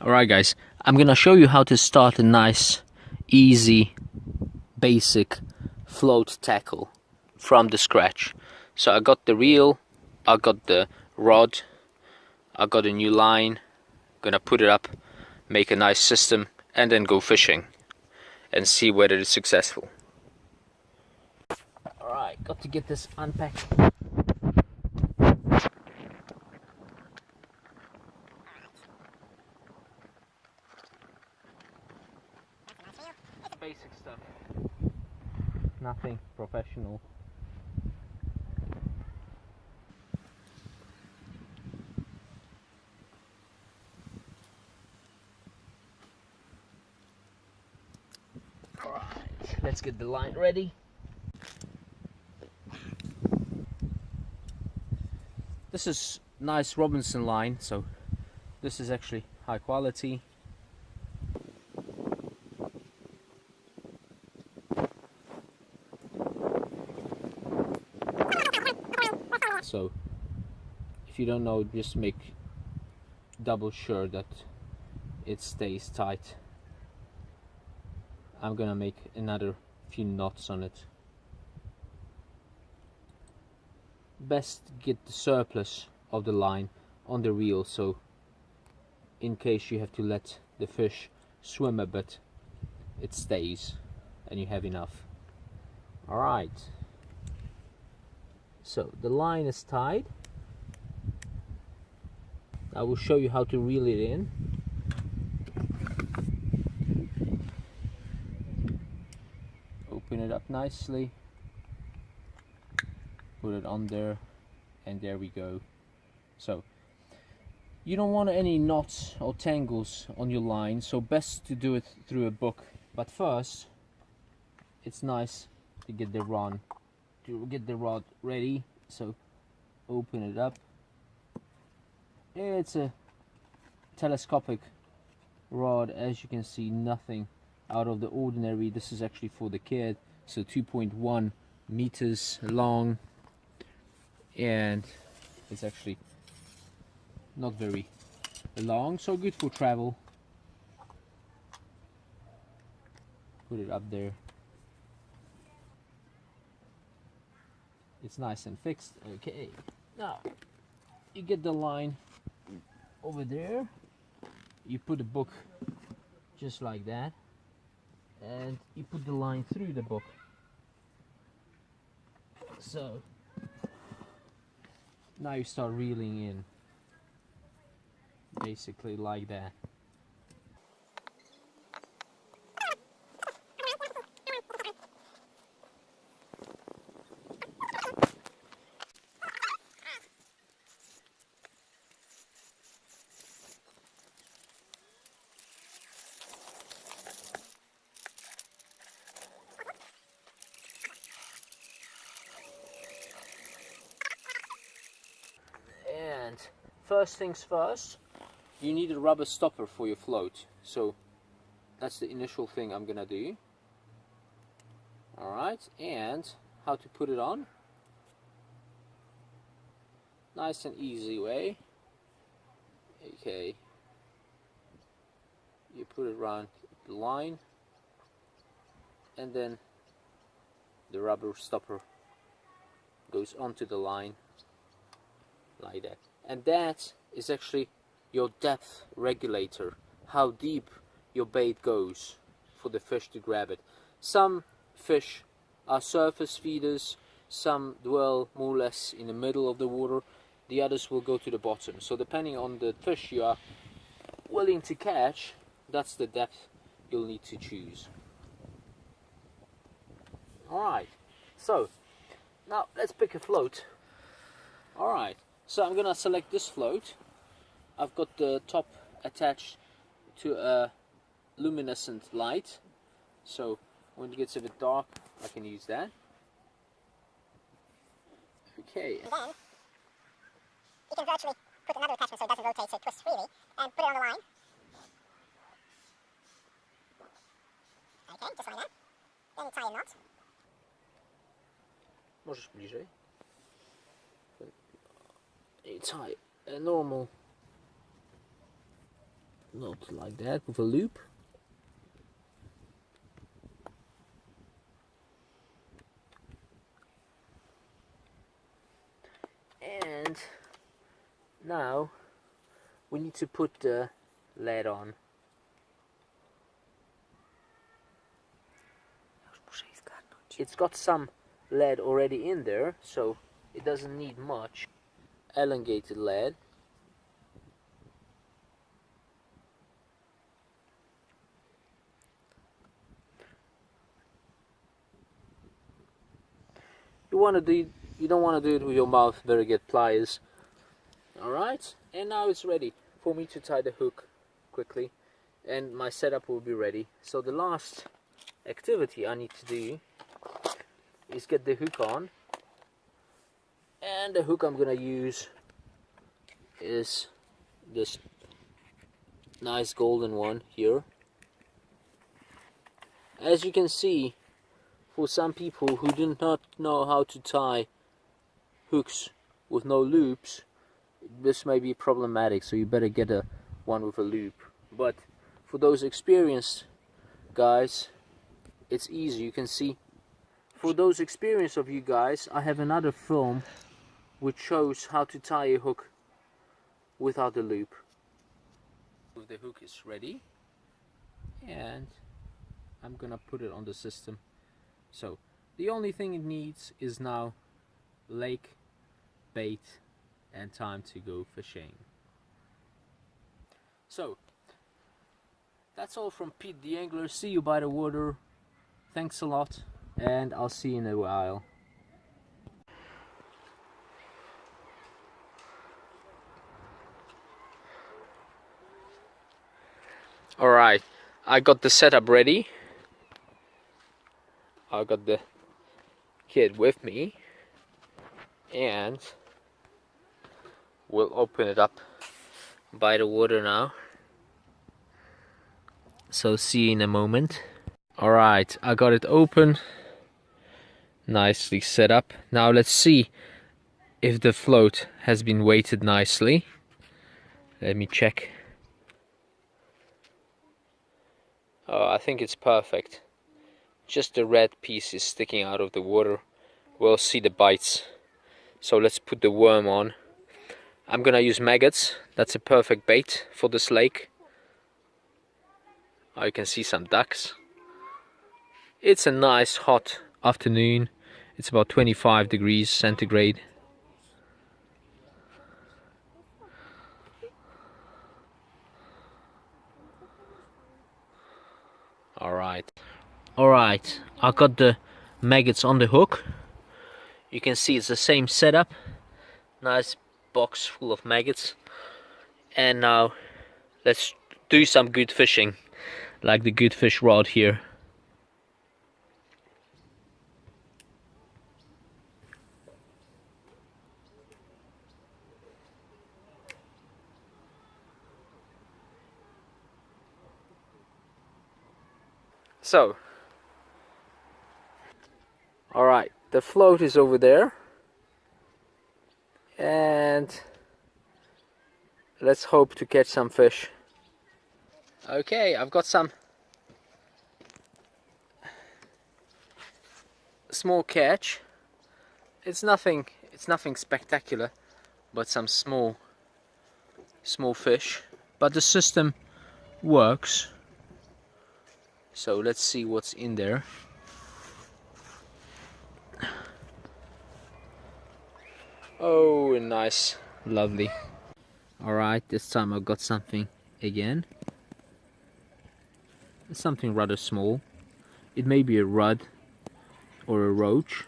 Alright guys, I'm gonna show you how to start a nice, easy, basic float tackle from the scratch. So I got the reel, I got the rod, I got a new line, gonna put it up, make a nice system, and then go fishing and see whether it's successful. Alright, got to get this unpacked. Basic stuff, nothing professional. Alright, let's get the line ready. This is nice Robinson line, so this is actually high quality. So if you don't know, just make double sure that it stays tight. I'm gonna make another few knots on it. Best get the surplus of the line on the reel, so in case you have to let the fish swim a bit, it stays and you have enough. Alright, so the line is tied. I will show you how to reel it in. Open it up nicely, put it on there, and there we go. So you don't want any knots or tangles on your line, so best to do it through a book. But first, it's nice to get the rod ready. So open it up. It's a telescopic rod, as you can see, nothing out of the ordinary. This is actually for the kid, so 2.1 meters long, and it's actually not very long, so good for travel. Put it up there. It's nice and fixed. Okay, now you get the line over there, you put the book just like that, and you put the line through the book. So now you start reeling in, basically like that. And first things first, you need a rubber stopper for your float. So that's the initial thing I'm gonna do. Alright, and how to put it on. Nice and easy way. Okay. You put it around the line, and then the rubber stopper goes onto the line like that. And that is actually your depth regulator, how deep your bait goes for the fish to grab it. Some fish are surface feeders, some dwell more or less in the middle of the water, the others will go to the bottom. So depending on the fish you are willing to catch, that's the depth you'll need to choose. Alright, so now let's pick a float. Alright, so I'm gonna select this float. I've got the top attached to a luminescent light, so when it gets a bit dark I can use that. Okay. And then you can virtually put another attachment so it doesn't rotate, so it twists freely, and put it on the line. Okay, just like that. Then you tie a knot. Możesz bliżej. You tie a normal not like that, with a loop. And now we need to put the lead on. It's got some lead already in there, so it doesn't need much. Elongated lead. You don't want to do it with your mouth. Better get pliers. Alright, and now it's ready for me to tie the hook quickly, and my setup will be ready. So the last activity I need to do is get the hook on, and the hook I'm gonna use is this nice golden one here. As you can see, for some people who do not know how to tie hooks with no loops, this may be problematic, so you better get one with a loop. But for those experienced guys, it's easy. You can see, for those experienced of you guys, I have another film which shows how to tie a hook without a loop. The hook is ready, and I'm gonna put it on the system. So the only thing it needs is now lake, bait, and time to go fishing. So that's all from Pete the Angler. See you by the water. Thanks a lot, and I'll see you in a while. Alright, I got the setup ready. I got the kid with me, and we'll open it up by the water now. So see you in a moment. Alright, I got it open, nicely set up. Now let's see if the float has been weighted nicely. Let me check. Oh, I think it's perfect. Just the red piece is sticking out of the water. We'll see the bites. So let's put the worm on. I'm gonna use maggots. That's a perfect bait for this lake. Oh, you can see some ducks. It's a nice hot afternoon. It's about 25 degrees centigrade. Alright, I got the maggots on the hook. You can see it's the same setup. Nice box full of maggots. And now let's do some good fishing, like the good fish rod here. So, alright, the float is over there, and let's hope to catch some fish. Okay, I've got some small catch. It's nothing spectacular, but some small fish. But the system works. So let's see what's in there. Oh, nice, lovely. Alright, this time I've got something again. Something rather small. It may be a rudd or a roach.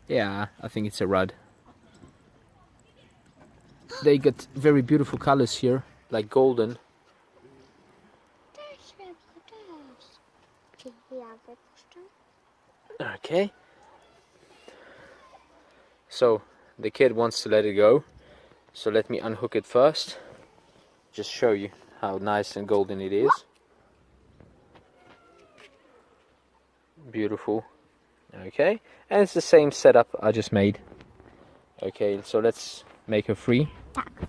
Yeah, I think it's a rudd. They got very beautiful colors here, like golden. Okay. So the kid wants to let it go. So let me unhook it first. Just show you how nice and golden it is. Beautiful. Okay. And it's the same setup I just made. Okay, so let's make her free. Tak.